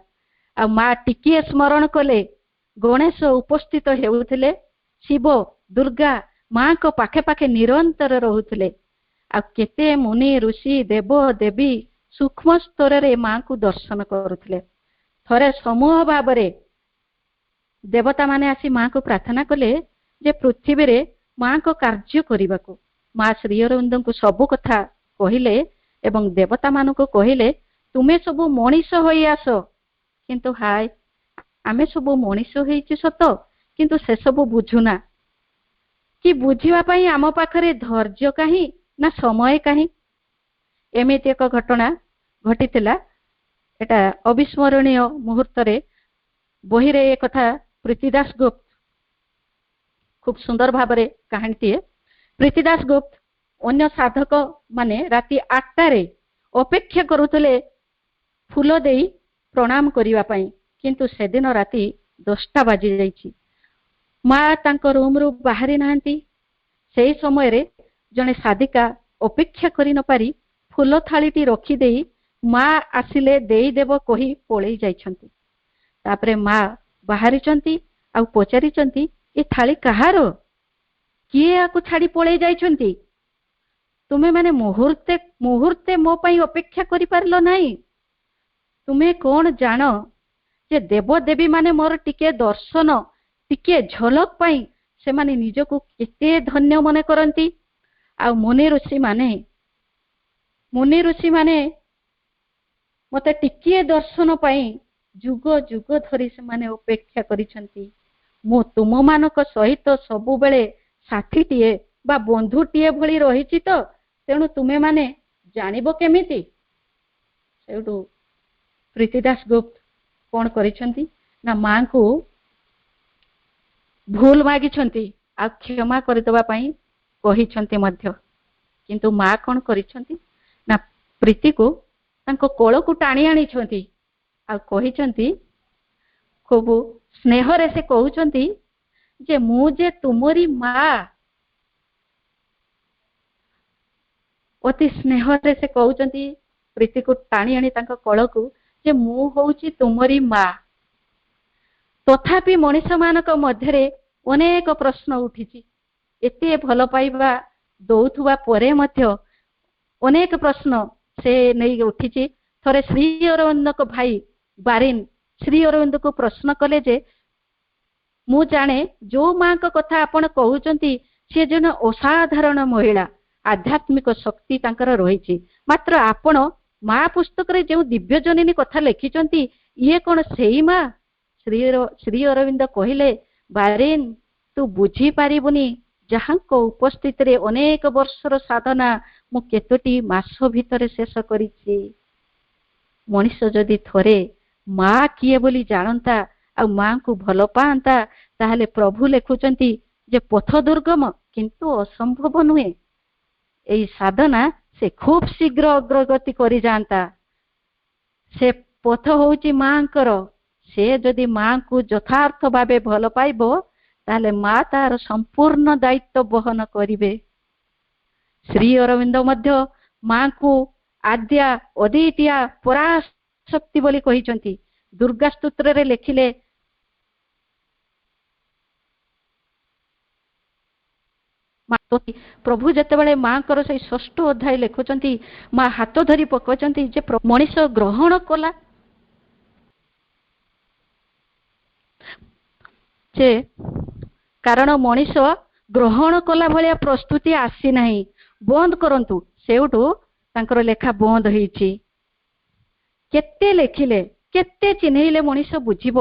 आ माँ टिकिए स्मरण कले गणेश उपस्थित हेउथिले, शिव दुर्गा माँ को पाखे पाखे निरंतर रहुथिले। आ केते मुनि ऋषि देव देवी सूक्ष्म स्तर रे माँ को दर्शन करुथिले। थरे समूह भाव रे देवता माने आसी माँ को प्रार्थना कले जे पृथ्वी रे माँ को कार्य करिबाकू। माँ श्री अरविंद को सबु कथा कहिले एवं देवता मान को कहिले तुमे सबु मनीष होई आस, किंतु हाय आमे सबु मनीष होईछि सत किंतु से सबु बुझुना कि बुझिबा पई आम पाखरे धैर्य काहे ना समय काहे। एमिति एक घटना घटिथिला। एटा अविस्मरणीय मुहूर्त रे बही रे एक कथा प्रीतिदास गुप्त खूब सुंदर भाव रे कहानीटीए। प्रीतिदास गुप्त अन्य साधक माने राति 8टा रे अपेक्षा करुतले फूल देई प्रणाम करिवा पई, किंतु सेदिन राति 10टा बाजी जाइछि। माँ तांको रूम रु बाहरी नाहंती। सेही समय रे जने साधिका अपेक्षा करि न पारी फूल थालीटी रखी देई माँ आसिले देई देव कही पळेई जाइछंती। तापरे माँ बाहरिचंती आ पचारिचंती ए थाली कहार, किए आकु छाड़ी पळेई जाइछंती? तुमे माने मुहूर्ते मुहूर्ते मो पई अपेक्षा करि पारलो नाही? तुमे कोन जान जे देव देवी माने मोर टिके दर्शन टिके झलक पाई से माने निजको केते धन्य मने करंती। आ मुनि ऋषि माने मते टिके दर्शन पाई जुग जुग धरी से माने अपेक्षा करिसंती। मो तुम मानक सहित सबु बेले साथीटीए बा बंधुटीए भली रहिछि तो तेणु तुमे माने जानिबो केमिति? सेउटु प्रीतिदास गुप्त कौन करिसंती ना माँ को भूल मागिछंती आ क्षमा करदबा पई कहिछंती मध्य, किंतु माँ कौन करिसंती ना प्रीति को तांको कोल को टाणी आनिछंती आ कहिछंती खूब स्नेह रे से कहउछंती जे मु जे तुमरी माँ। अति स्नेह रे से कहउछंती प्रीति को टाणी आनी तांको कोल को जे मु होउची तुमरी माँ। तथापि मनीष मानक मध्यरे ଅନେକ ପ୍ରଶ୍ନ ଉଠିଛି। ଏତେ ଭଲ ପାଇବା ଦଉଥିବା ପରେ ମଧ୍ୟ ଅନେକ ପ୍ରଶ୍ନ ସେ ନେଇ ଉଠିଛି। ଥରେ ଶ୍ରୀ ଅରବିନ୍ଦଙ୍କ ଭାଇ ବାରିନ ଶ୍ରୀ ଅରବିନ୍ଦଙ୍କୁ ପ୍ରଶ୍ନ କଲେ ଯେ ମୁଁ ଜାଣେ ଯୋଉ ମାଙ୍କ କଥା ଆପଣ କହୁଛନ୍ତି ସେ ଜଣେ ଅସାଧାରଣ ମହିଳା, ଆଧ୍ୟାତ୍ମିକ ଶକ୍ତି ତାଙ୍କର ରହିଛି, ମାତ୍ର ଆପଣ ମା ପୁସ୍ତକରେ ଯେଉଁ ଦିବ୍ୟଜନନୀ କଥା ଲେଖିଛନ୍ତି ଇଏ କଣ ସେଇ ମା? ଶ୍ରୀ ଅରବିନ୍ଦ କହିଲେ, ବାରିନ ତୁ ବୁଝିପାରିବୁନି, ଯାହାଙ୍କ ଉପସ୍ଥିତିରେ ଅନେକ ବର୍ଷର ସାଧନା ମୁଁ କେତୋଟି ମାସ ଭିତରେ ଶେଷ କରିଛି। ମଣିଷ ଯଦି ଥରେ ମା କିଏ ବୋଲି ଜାଣନ୍ତା ଆଉ ମାଙ୍କୁ ଭଲ ପାଆନ୍ତା, ତାହେଲେ ପ୍ରଭୁ ଲେଖୁଛନ୍ତି ଯେ ପଥ ଦୁର୍ଗମ କିନ୍ତୁ ଅସମ୍ଭବ ନୁହେଁ। ଏହି ସାଧନା ସେ ଖୁବ ଶୀଘ୍ର ଅଗ୍ରଗତି କରିଯାଆନ୍ତା। ସେ ପଥ ହଉଛି ମାଙ୍କର। ସେ ଯଦି ମାଙ୍କୁ ଯଥାର୍ଥ ଭାବେ ଭଲ ପାଇବ ତାହେଲେ ମା ତାର ସମ୍ପୂର୍ଣ୍ଣ ଦାୟିତ୍ୱ ବହନ କରିବେ। ଶ୍ରୀ ଅରବିନ୍ଦ ମଧ୍ୟ ମାଙ୍କୁ ଆଦ୍ୟା ଅଦ୍ୱିତୀୟା ପରାଶକ୍ତି ବୋଲି କହିଛନ୍ତି। ଦୁର୍ଗା ସ୍ତୋତ୍ରରେ ଲେଖିଲେ, ପ୍ରଭୁ ଯେତେବେଳେ ମାଙ୍କର ସେଇ 6ଠ ଅଧ୍ୟାୟ ଲେଖୁଛନ୍ତି, ମା ହାତ ଧରି ପକାଉଛନ୍ତି ଯେ ମଣିଷ ଗ୍ରହଣ କଲା ଯେ କାରଣ ମଣିଷ ଗ୍ରହଣ କଲା ଭଳିଆ ପ୍ରସ୍ତୁତି ଆସିନାହିଁ, ବନ୍ଦ କରନ୍ତୁ। ସେଇଠୁ ତାଙ୍କର ଲେଖା ବନ୍ଦ ହେଇଛି। କେତେ ଲେଖିଲେ କେତେ ଚିହ୍ନେଇଲେ ମଣିଷ ବୁଝିବ?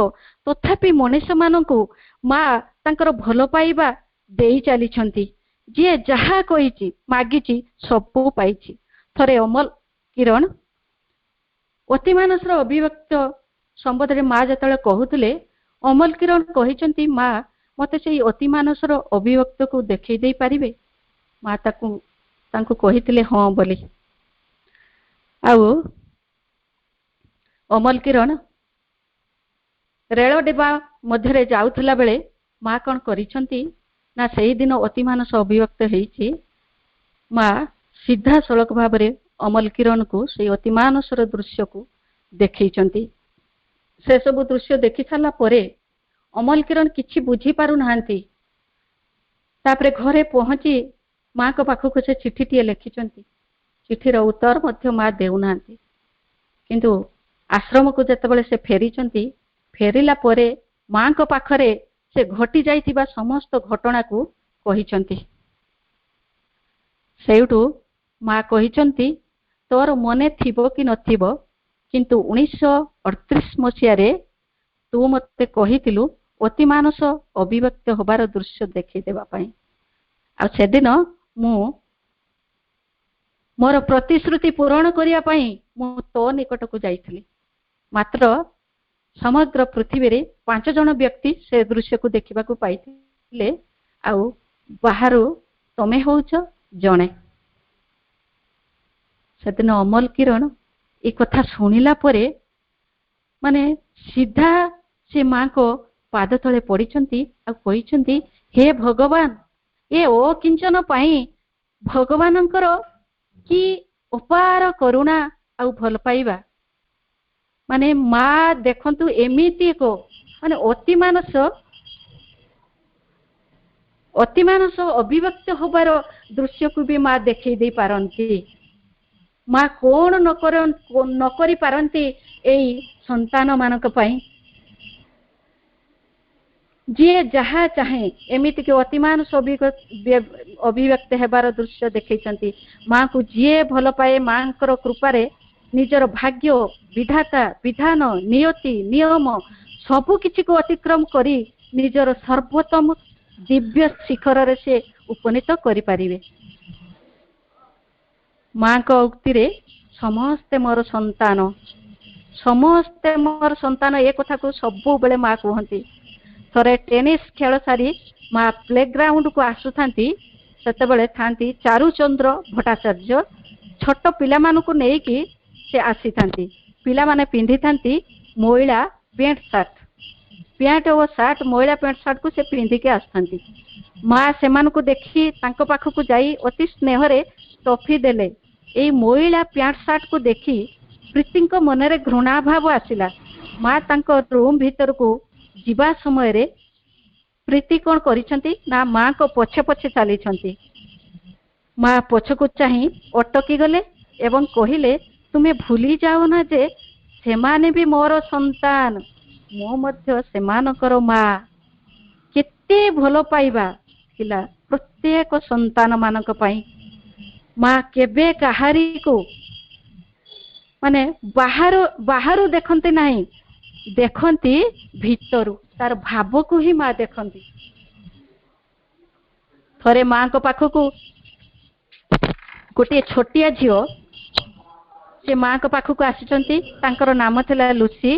ତଥାପି ମଣିଷ ମାନଙ୍କୁ ମା ତାଙ୍କର ଭଲ ପାଇବା ଦେଇ ଚାଲିଛନ୍ତି। ଯିଏ ଯାହା କହିଛି ମାଗିଛି ସବୁ ପାଇଛି। ଥରେ ଅମଲ କିରଣ ଅତିମାନସର ଅଭିବ୍ୟକ୍ତ ସମ୍ବନ୍ଧରେ ମା ଯେତେବେଳେ କହୁଥିଲେ, ଅମଲ କିରଣ କହିଛନ୍ତି, ମା ମତେ ସେଇ ଅତିମାନସର ଅଭିବ୍ୟକ୍ତକୁ ଦେଖେଇ ଦେଇ ପାରିବେ? ମା ତାଙ୍କୁ କହିଥିଲେ ହଁ ବୋଲି। ଆଉ ଅମଲ କିରଣ ରେଳ ଡବା ମଧ୍ୟରେ ଯାଉଥିଲା ବେଳେ ମା କଣ କରିଛନ୍ତି ନା, ସେଇଦିନ ଅତିମାନସ ଅଭିବ୍ୟକ୍ତ ହେଇଛି। ମା ସିଧାସଳଖ ଭାବରେ ଅମଲ କିରଣକୁ ସେଇ ଅତିମାନସର ଦୃଶ୍ୟକୁ ଦେଖେଇଛନ୍ତି। ସେସବୁ ଦୃଶ୍ୟ ଦେଖି ସାରିଲା ପରେ ଅମଲ କିରଣ କିଛି ବୁଝିପାରୁନାହାନ୍ତି। ତାପରେ ଘରେ ପହଞ୍ଚି ମାଙ୍କ ପାଖକୁ ସେ ଚିଠିଟିଏ ଲେଖିଛନ୍ତି। ଚିଠିର ଉତ୍ତର ମଧ୍ୟ ମା ଦେଉନାହାନ୍ତି। କିନ୍ତୁ ଆଶ୍ରମକୁ ଯେତେବେଳେ ସେ ଫେରିଛନ୍ତି, ଫେରିଲା ପରେ ମାଙ୍କ ପାଖରେ ସେ ଘଟି ଯାଇଥିବା ସମସ୍ତ ଘଟଣାକୁ କହିଛନ୍ତି। ସେଇଠୁ ମା କହିଛନ୍ତି, ତୋର ମନେ ଥିବ କି ନଥିବ, କିନ୍ତୁ 1938 ମସିହାରେ ତୁ ମତେ କହିଥିଲୁ ଅତିମାନସ ଅଭିବ୍ୟକ୍ତ ହବାର ଦୃଶ୍ୟ ଦେଖେଇଦେବା ପାଇଁ। ଆଉ ସେଦିନ ମୁଁ ମୋର ପ୍ରତିଶ୍ରୁତି ପୂରଣ କରିବା ପାଇଁ ମୁଁ ତୋ ନିକଟକୁ ଯାଇଥିଲି। ମାତ୍ର ସମଗ୍ର ପୃଥିବୀରେ 5 ଜଣ ବ୍ୟକ୍ତି ସେ ଦୃଶ୍ୟକୁ ଦେଖିବାକୁ ପାଇଥିଲେ, ଆଉ ବାହାରୁ ତମେ ହଉଛ ଜଣେ। ସେଦିନ ଅମଲ କିରଣ ଏ କଥା ଶୁଣିଲା ପରେ ମାନେ ସିଧା ସେ ମାଙ୍କ ପାଦ ତଳେ ପଡ଼ିଛନ୍ତି ଆଉ କହିଛନ୍ତି, ହେ ଭଗବାନ, ଏ ଅକିଞ୍ଚନ ପାଇଁ ଭଗବାନଙ୍କର କି ଅପାର କରୁଣା ଆଉ ଭଲ ପାଇବା। ମାନେ ମା ଦେଖନ୍ତୁ ଏମିତି ଏକ ମାନେ ଅତିମାନସ ଅଭିବ୍ୟକ୍ତ ହବାର ଦୃଶ୍ୟକୁ ବି ମା ଦେଖେଇ ଦେଇ ପାରନ୍ତି। ମା କଣ ନ କରି ପାରନ୍ତି ଏଇ ସନ୍ତାନ ମାନଙ୍କ ପାଇଁ। ଯିଏ ଯାହା ଚାହେଁ ଏମିତିକି ଅତିମାନସ ଅଭିବ୍ୟକ୍ତ ହେବାର ଦୃଶ୍ୟ ଦେଖେଇଛନ୍ତି। ମାଙ୍କୁ ଯିଏ ଭଲ ପାଏ ମାଙ୍କର କୃପାରେ ନିଜର ଭାଗ୍ୟ, ବିଧାତା, ବିଧାନ, ନିୟତି, ନିୟମ ସବୁ କିଛିକୁ ଅତିକ୍ରମ କରି ନିଜର ସର୍ବୋତ୍ତମ ଦିବ୍ୟ ଶିଖରରେ ସେ ଉପନୀତ କରିପାରିବେ। ମାଙ୍କ ଉକ୍ତିରେ ସମସ୍ତେ ମୋର ସନ୍ତାନ, ସମସ୍ତେ ମୋର ସନ୍ତାନ, ଏ କଥାକୁ ସବୁବେଳେ ମା କୁହନ୍ତି। ଥରେ ଟେନିସ୍ ଖେଳ ସାରି ମା ପ୍ଲେଗ୍ରାଉଣ୍ଡକୁ ଆସୁଥାନ୍ତି, ସେତେବେଳେ ଥାନ୍ତି ଚାରୁଚନ୍ଦ୍ର ଭଟ୍ଟାଚାର୍ଯ୍ୟ। ଛୋଟ ପିଲାମାନଙ୍କୁ ନେଇକି ସେ ଆସିଥାନ୍ତି। ପିଲାମାନେ ପିନ୍ଧିଥାନ୍ତି ମଇଳା ପ୍ୟାଣ୍ଟ ସାର୍ଟ, ପ୍ୟାଣ୍ଟ ଓ ସାର୍ଟ, ମଇଳା ପ୍ୟାଣ୍ଟ ସାର୍ଟକୁ ସେ ପିନ୍ଧିକି ଆସିଥାନ୍ତି। ମା ସେମାନଙ୍କୁ ଦେଖି ତାଙ୍କ ପାଖକୁ ଯାଇ ଅତି ସ୍ନେହରେ ଟଫି ଦେଲେ। ଏଇ ମଇଳା ପ୍ୟାଣ୍ଟ ସାର୍ଟକୁ ଦେଖି ପ୍ରୀତିଙ୍କ ମନରେ ଘୃଣାଭାବ ଆସିଲା। ମା ତାଙ୍କ ରୁମ୍ ଭିତରକୁ ଯିବା ସମୟରେ प्रीति कौन करिसंती ना माँ को पछे पछे चली। माँ पछकु चाही अटकी गले एवं कहिले तुम्हें भूली जाओ ना जे सेमाने भी मोर संतान, मो मध्य सेमानकर माँ। केते भलो पाइबा थिला प्रत्येक संतान मानक पई। माँ केबे काहारी को माने बाहर देखंती नहीं, देखंती भीतरु तार भाव को ही माँ देखंती। थरे माँ को पाखकु गोटे छोटिया झियो से माँ को पाखकु आसीचंती। तांकर नाम थिला लुसी।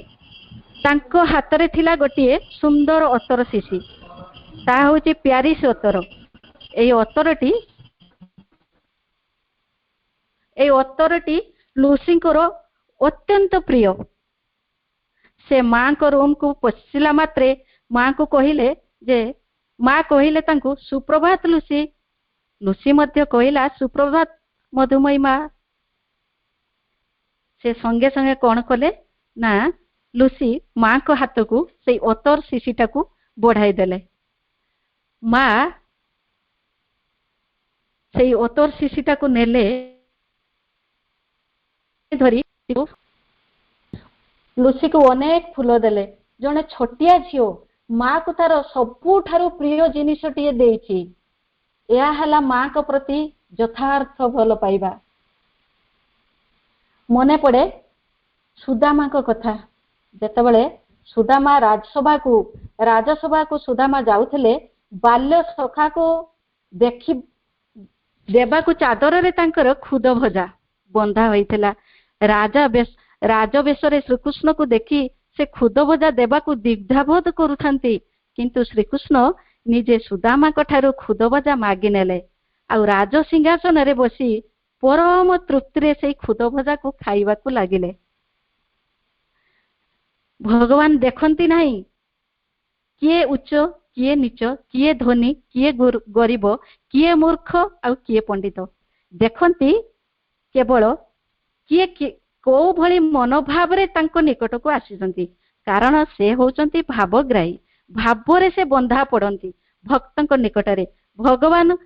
तांको हातरे थिला गोटे सुंदर अतर शिशी, ता होची प्यारिस अतर। एई अतरटी लुसींकर अत्यंत प्रिय। से माँ को रूम को पशिला मात्रे माँ को कहिले जे माँ कहिले तांको सुप्रभात लुसी। लुसी मध्य कहिला सुप्रभात मधुमयी माँ। से संगे संगे कौन कले ना लुसी माँ को हाथ को से अतर शिशीटा को बढ़ाई देले। माँ से अतर शिशीटा को नेले धरी लुसी को अनेक फूल देले। जने छोटिया झियो माँ को तार सबुठारु प्रिय जिनिसटिए देइछि। या हला माँ को प्रति यथार्थ भल पाइबा। मने पड़े सुदामा को कथा। जेतेबेले सुदामा राजसभा को सुदामा जाउथले, बाल्य सखा को देखि देबा को चादर रे तांकर खुद भजा बंधा होइथिला। राजवेशरे श्रीकृष्ण को देखि से खुद भजा देबा को दिग्धाबोध करुथांती, किंतु श्रीकृष्ण निजे सुदामा ठारू खुद भजा मागी नेले। आ राज सिंहासन रे बसी परम तृप्ति से खुद भजा को खाइबा को लागिले। भगवान देखंती नहीं किए उच्च किए नीच, किए धनी किए गरीब, किए मूर्ख आ किए पंडित। देखंती केवल किए को भली मनोभाव रे तांको निकट को आसीचंती। कारण से होचंती भावग्राही। भाव रे से बंधा पड़ंती भक्तंक निकट रे। भगवान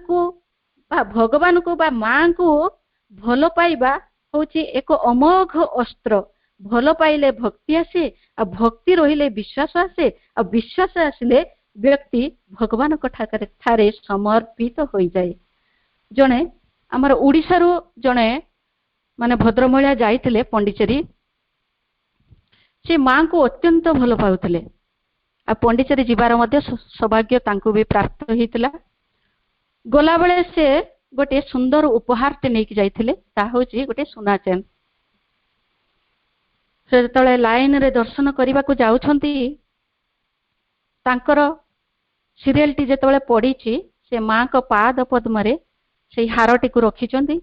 को बा माँ को भल पाइबा होची एक अमोघ अस्त्र। भल पाइले भक्ति आसे, आ भक्ति रहिले विश्वास आसे, आ विश्वास आसिले व्यक्ति भगवान ठारे समर्पित हो जाए। जने आमर ओडिसा रो जने माने भद्र महिला जाइथिले पंडिचेरी। से माँ को अत्यंत भल पाउथिले। आ पंडिचेरी जीवार मध्य सौभाग्य तांको भी प्राप्त होइतिला। गला बेले से गोटे सुंदर उपहार टे नेकी जाइथिले, ता होची गोटे सुना चेन। से जेतले लाइन रे दर्शन करबा को जाउछंती, तांकर सीरियल टी जेतले पड़ीची, से माँ को पाद पद्म रे से हारटी को रखिचंती।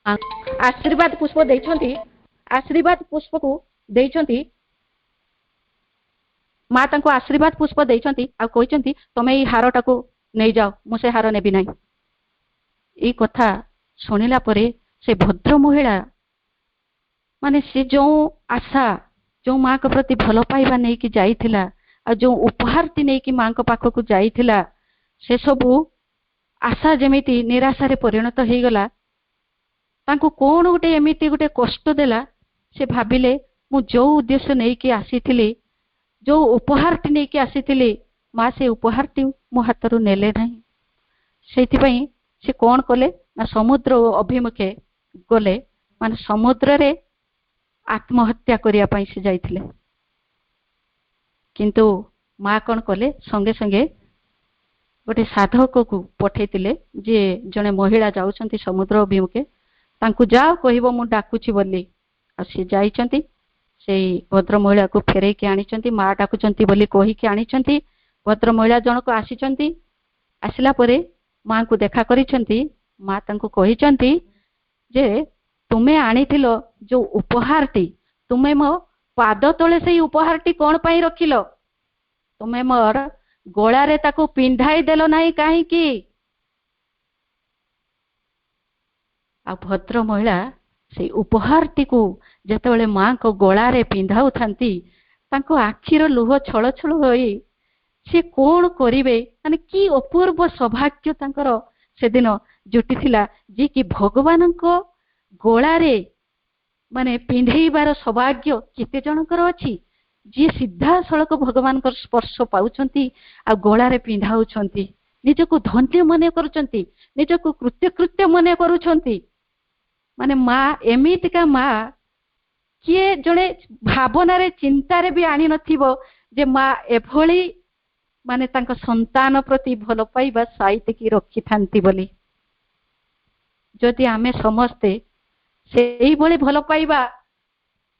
आशीर्वाद पुष्प देइछंती। आशीर्वाद पुष्प को देइछंती। माँ तांको आशीर्वाद पुष्प देइछंती आ कहिछंती तमे ई हारटा को नै जाओ, मु से हार नेबी नै। ई कथा सुनिला परे से भद्र महिला माने से जो आशा जो माँ के प्रति भल पाइबा नै कि जाइथिला, आ जो उपहार ती नै कि माँ को पाखो को जाइथिला, से सबु आशा जेमिति निराशा रे परिणत हेई गला। तांको कोन गोटे एमिति गोटे कष्ट देला। से भाबिले मु जो उद्देश्य नै कि आसीथिली, जो उपहार टी नै कि आसीथिली, माँ से उपहार टी मो हातरु नेले नहीं। सेथिपई से कोन कले ना समुद्र अभिमुखे गले, माने समुद्र रे आत्महत्या करिया पई से जाइथिले। किंतु माँ कोन कले संगे संगे गोटे साधक को पठेतिले, जे जने महिला जाउछंती समुद्र अभिमुखे, तांकु जाओ कहिबो मु डाकुची बोली। आ से जाइछंती, से भद्र महिला को फेरे के आनिछंती। माँ डाकुचंती बोली कहि के आनिछंती। भद्र महिला जनक आसीचंती। आसिला परे माँ को देखा करिछंती। माँ तांकु कहिछंती जे तुमे आनिथिलो जो उपहारटी, तुमे मो पाद तले से उपहारटी कोन पई रखिलो? तुमे मोर गोला रे ताकु पिंधाई देलो नाही काहे की? आ भद्र महिला से उपहारटी को जेतेबेले माँ को गोला रे पिंधाउ थांती, ତାଙ୍କ ଆଖିର ଲୁହ ଛଳ ଛଳ ହୋଇ ସେ କଣ କରିବେ, ମାନେ କି ଅପୂର୍ବ ସୌଭାଗ୍ୟ ତାଙ୍କର ସେଦିନ ଜୁଟିଥିଲା, ଯେ କି ଭଗବାନଙ୍କ ଗଳାରେ ମାନେ ପିନ୍ଧେଇବାର ସୌଭାଗ୍ୟ କେତେ ଜଣଙ୍କର ଅଛି, ଯିଏ ସିଧାସଳଖ ଭଗବାନଙ୍କର ସ୍ପର୍ଶ ପାଉଛନ୍ତି ଆଉ ଗଳାରେ ପିନ୍ଧାଉଛନ୍ତି, ନିଜକୁ ଧନ୍ୟ ମନେ କରୁଛନ୍ତି, ନିଜକୁ କୃତ୍ୟ ମନେ କରୁଛନ୍ତି। ମାନେ ମା ଏମିତିକା ମା କିଏ ଜଣେ ଭାବନାରେ ଚିନ୍ତାରେ ବି ଆଣି ନଥିବ ଯେ ମା ଏଭଳି ମାନେ ତାଙ୍କ ସନ୍ତାନ ପ୍ରତି ଭଲ ପାଇବା ସାଇତିକି ରଖିଥାନ୍ତି ବୋଲି। ଯଦି ଆମେ ସମସ୍ତେ ସେଇଭଳି ଭଲ ପାଇବା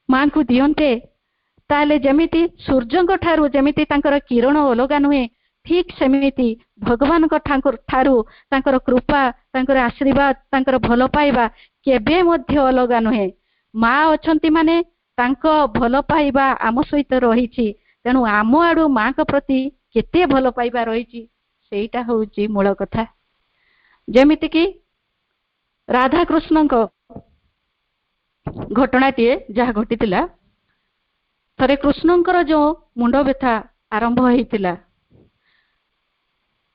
ମାଙ୍କୁ ଦିଅନ୍ତେ, ତାହେଲେ ଯେମିତି ସୂର୍ଯ୍ୟଙ୍କ ଠାରୁ ଯେମିତି ତାଙ୍କର କିରଣ ଅଲଗା ନୁହେଁ, ଠିକ୍ ସେମିତି ଭଗବାନଙ୍କ ଠାରୁ ତାଙ୍କର କୃପା, ତାଙ୍କର ଆଶୀର୍ବାଦ, ତାଙ୍କର ଭଲ ପାଇବା କେବେ ମଧ୍ୟ ଅଲଗା ନୁହେଁ। ମା ଅଛନ୍ତି ମାନେ ତାଙ୍କ ଭଲ ପାଇବା ଆମ ସହିତ ରହିଛି, ତେଣୁ ଆମ ଆଡୁ ମାଙ୍କ ପ୍ରତି କେତେ ଭଲ ପାଇବା ରହିଛି ସେଇଟା ହଉଛି ମୂଳ କଥା। ଯେମିତିକି ରାଧାକୃଷ୍ଣଙ୍କ ଘଟଣାଟିଏ ଯାହା ଘଟିଥିଲା, ଥରେ କୃଷ୍ଣଙ୍କର ଯେଉଁ ମୁଣ୍ଡ ବ୍ୟଥା ଆରମ୍ଭ ହେଇଥିଲା,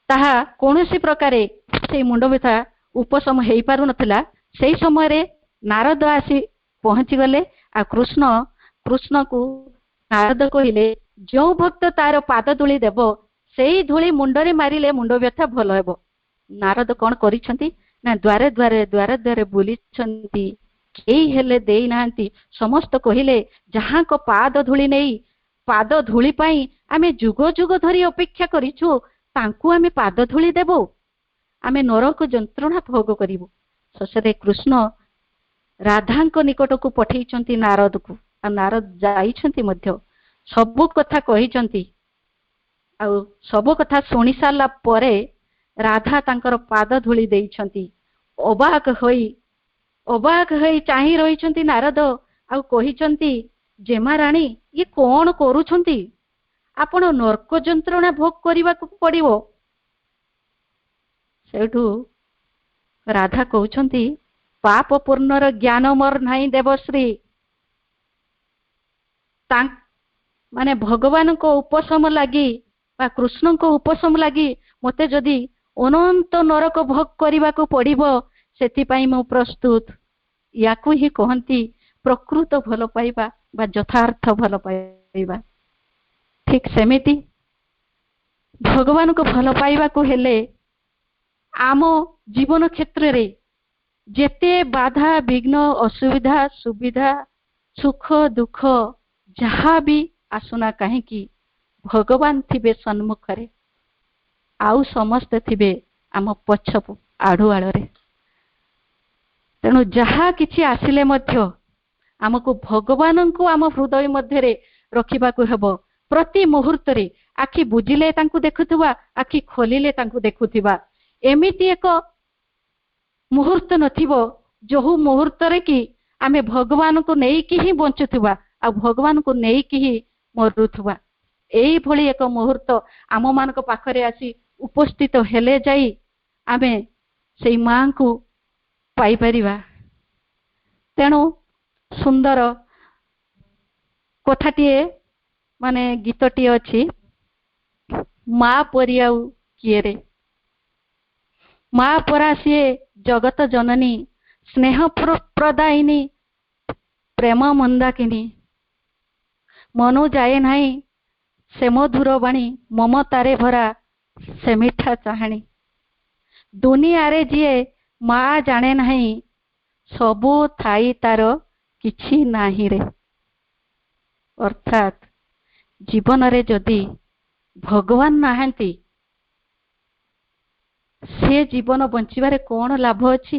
ତାହା କୌଣସି ପ୍ରକାରେ ସେଇ ମୁଣ୍ଡ ବ୍ୟଥା ଉପଶମ ହେଇପାରୁନଥିଲା। ସେଇ ସମୟରେ ନାରଦ ଆସି ପହଞ୍ଚିଗଲେ ଆଉ କୃଷ୍ଣକୁ ନାରଦ କହିଲେ, ଯେଉଁ ଭକ୍ତ ତାର ପାଦ ଧୂଳି ଦେବ ସେଇ ଧୂଳି ମୁଣ୍ଡରେ ମାରିଲେ ମୁଣ୍ଡ ବ୍ୟଥା ଭଲ ହେବ। ନାରଦ କଣ କରିଛନ୍ତି ନା ଦ୍ୱାରେ ଦ୍ୱାରେ ବୁଲିଛନ୍ତି, କେହି ହେଲେ ଦେଇନାହାନ୍ତି। ସମସ୍ତ କହିଲେ, ଯାହାଙ୍କ ପାଦ ଧୂଳି ନେଇ, ପାଦ ଧୂଳି ପାଇଁ ଆମେ ଯୁଗ ଯୁଗ ଧରି ଅପେକ୍ଷା କରିଛୁ, ତାଙ୍କୁ ଆମେ ପାଦ ଧୂଳି ଦେବୁ, ଆମେ ନରକ ଯନ୍ତ୍ରଣା ଭୋଗ କରିବୁ। ଶେଷରେ କୃଷ୍ଣ ରାଧାଙ୍କ ନିକଟକୁ ପଠେଇଛନ୍ତି ନାରଦକୁ, ଆଉ ନାରଦ ଯାଇଛନ୍ତି ମଧ୍ୟ, ସବୁ କଥା କହିଛନ୍ତି। ଆଉ ସବୁ କଥା ଶୁଣି ସାରିଲା ପରେ ରାଧା ତାଙ୍କର ପାଦ ଧୂଳି ଦେଇଛନ୍ତି। ଅବାକ ହୋଇ ଚାହିଁ ରହିଛନ୍ତି ନାରଦ, ଆଉ କହିଛନ୍ତି, ଜେମା ରାଣୀ ଇଏ କଣ କରୁଛନ୍ତି, ଆପଣ ନର୍କ ଯନ୍ତ୍ରଣା ଭୋଗ କରିବାକୁ ପଡିବ। ସେଇଠୁ ରାଧା କହୁଛନ୍ତି, ପାପ ପୂର୍ଣ୍ଣର ଜ୍ଞାନ ମୋର ନାହିଁ ଦେବଶ୍ରୀ, ମାନେ ଭଗବାନଙ୍କ ଉପଶମ ଲାଗି ବା କୃଷ୍ଣଙ୍କ ଉପଶମ ଲାଗି ମତେ ଯଦି ଅନନ୍ତ ନରକ ଭୋଗ କରିବାକୁ ପଡିବ, ସେଥିପାଇଁ ମୁଁ ପ୍ରସ୍ତୁତ। ୟାକୁ ହିଁ କହନ୍ତି ପ୍ରକୃତ ଭଲ ପାଇବା ବା ଯଥାର୍ଥ ଭଲ ପାଇବା। ଠିକ ସେମିତି ଭଗବାନଙ୍କୁ ଭଲ ପାଇବାକୁ ହେଲେ ଆମ ଜୀବନ କ୍ଷେତ୍ରରେ ଯେତେ ବାଧା ବିଘ୍ନ ଅସୁବିଧା ସୁବିଧା ସୁଖ ଦୁଃଖ ଯାହା ବି ଆସୁନା କାହିଁକି, ଭଗବାନ ଥିବେ ସମ୍ମୁଖରେ, ଆଉ ସମସ୍ତେ ଥିବେ ଆମ ପଛ ଆଢୁଆଳରେ। ତେଣୁ ଯାହା କିଛି ଆସିଲେ ମଧ୍ୟ ଆମକୁ ଭଗବାନଙ୍କୁ ଆମ ହୃଦୟ ମଧ୍ୟରେ ରଖିବାକୁ ହେବ। ପ୍ରତି ମୁହୂର୍ତ୍ତରେ ଆଖି ବୁଜିଲେ ତାଙ୍କୁ ଦେଖୁଥିବା, ଆଖି ଖୋଲିଲେ ତାଙ୍କୁ ଦେଖୁଥିବା। ଏମିତି ଏକ ମୁହୂର୍ତ୍ତ ନଥିବ ଯୋଉ ମୁହୂର୍ତ୍ତରେ କି ଆମେ ଭଗବାନଙ୍କୁ ନେଇକି ହିଁ ବଞ୍ଚୁଥିବା ଆଉ ଭଗବାନଙ୍କୁ ନେଇକି ହିଁ ମରୁଥିବା। ଏଇଭଳି ଏକ ମୁହୂର୍ତ୍ତ ଆମ ମାନଙ୍କ ପାଖରେ ଆସି ଉପସ୍ଥିତ ହେଲେ ଯାଇ ଆମେ ସେଇ ମାଙ୍କୁ ପାଇପାରିବା। ତେଣୁ ସୁନ୍ଦର କଥାଟିଏ ମାନେ ଗୀତଟିଏ ଅଛି, ମା ପରି ଆଉ କିଏ ରେ, ମା ପରା ସିଏ ଜଗତ ଜନନୀ, ସ୍ନେହ ପ୍ରଦାୟିନୀ ପ୍ରେମ ମନ୍ଦାକିନୀ, ମନୁ ଯାଏ ନାହିଁ ସେ ମଧୁର ବାଣୀ, ମମତାରେ ଭରା ସେ ମିଠା ଚାହାଣୀ। ଦୁନିଆରେ ଯିଏ ମା ଜାଣେ ନାହିଁ, ସବୁ ଥାଇ ତାର କିଛି ନାହିଁ ରେ। ଅର୍ଥାତ୍ ଜୀବନରେ ଯଦି ଭଗବାନ ନାହାନ୍ତି, ସେ ଜୀବନ ବଞ୍ଚିବାରେ କଣ ଲାଭ ଅଛି?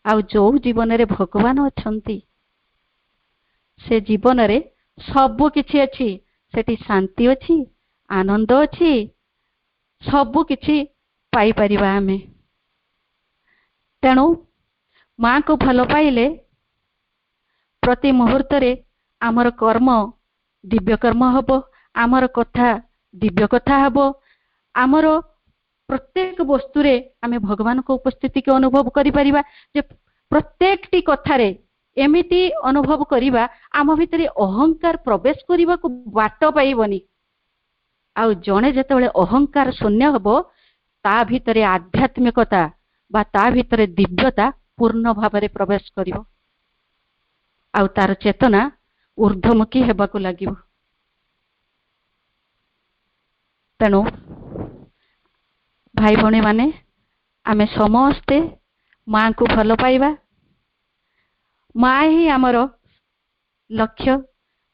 ଆଉ ଯୋଉ ଜୀବନରେ ଭଗବାନ ଅଛନ୍ତି, ସେ ଜୀବନରେ ସବୁ କିଛି ଅଛି। ସେଠି ଶାନ୍ତି ଅଛି, ଆନନ୍ଦ ଅଛି, ସବୁ କିଛି ପାଇପାରିବା ଆମେ। ତେଣୁ ମାଙ୍କୁ ଭଲ ପାଇଲେ ପ୍ରତି ମୁହୂର୍ତ୍ତରେ ଆମର କର୍ମ ଦିବ୍ୟ କର୍ମ ହବ, ଆମର କଥା ଦିବ୍ୟ କଥା ହବ, ଆମର ପ୍ରତ୍ୟେକ ବସ୍ତୁରେ ଆମେ ଭଗବାନଙ୍କ ଉପସ୍ଥିତିକୁ ଅନୁଭବ କରିପାରିବା। ଯେ ପ୍ରତ୍ୟେକଟି କଥାରେ एमिति अनुभव करिबा आम भितरे अहंकार प्रवेश करने को बाट पाइबनी। आउ जणे जेतेबेले अहंकार शून्य हबो ता भितरे आध्यात्मिकता बा ता भितरे दिव्यता पूर्ण भाव प्रवेश करिवो। आउ तार चेतना ऊर्ध्वमुखी हेबाकु लागिवो। तेणु भाई भौणी माने आमे समस्ते माँ को भल पाइबा। माँ ही आमर लक्ष्य,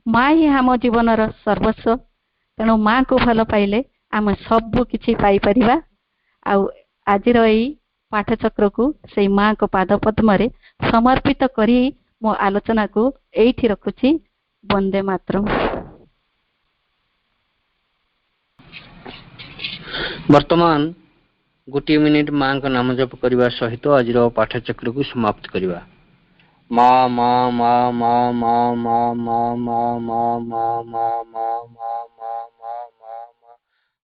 माँ ही आम जीवनर सर्वस्व। तेणु माँ को भल पाइले आम सब किछि पाई परिबा। आउ आजिर एई पाठचक्र को से माँ को पाद पद्म रे समर्पित करी मो आलोचना को एठी रखुछि। वंदे मातरम। वर्तमान गोटे मिनिट माँ का नाम जप करने सहित आज पाठचक्र को समाप्त करवा। माँ माँ माँ माँ माँ माँ माँ माँ माँ माँ माँ माँ माँ माँ